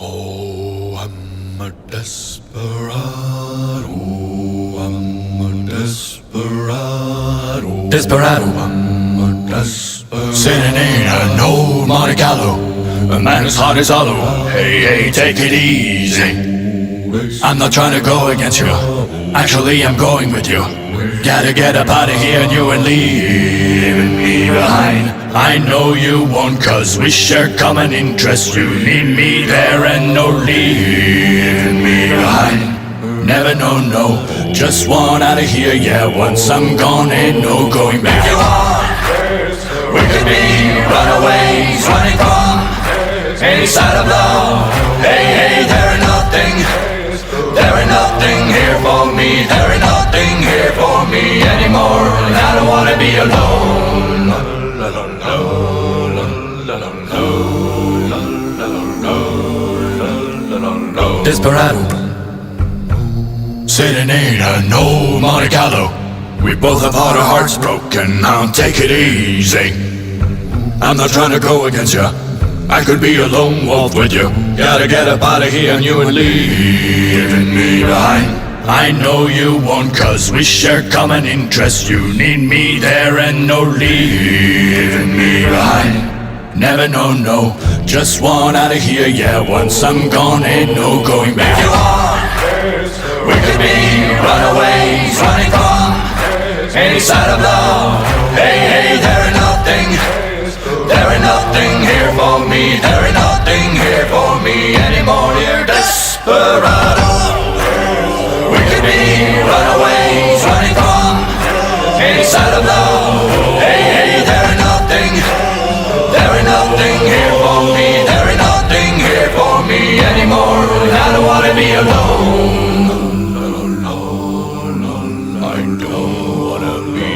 Oh, I'm a desperado. I'm a desperado. Desperado, I'm a desperado. sitting in an old Monte Carlo. A man as hard as hollow. Hey, hey, take it easy. I'm not trying to go against you. Actually, I'm going with you. Gotta get up out of here and you ain't leaving me behind. I know you won't, cause we share common interests. You need me there and no leaving me behind. Never no, just want out of here. Yeah, once I'm gone ain't no going back. If you want, we could be runaways running from any side of love. Hey, hey, there ain't nothing here for me. There ain't nothing here for me anymore. And I don't wanna be alone. Desperado, sitting in an old Monte Carlo. We both have had our hearts broken. Now take it easy. I'm not trying to go against you. I could be a lone wolf with you. Gotta get up out of here and you ain't leaving me behind. I know you won't, cause we share common interests. You need me there and no leaving me behind. Never no, just want out of here. Yeah, once I'm gone ain't no going back. If you want, we could be runaways running from any side of love. Hey, hey, there ain't nothing here for me. There ain't nothing here for me anymore, dear Desperado. We could be runaways running from any side of love. Hey, hey, there ain't nothing here for me. There ain't nothing here for me anymore. And I don't wanna be alone. I don't wanna be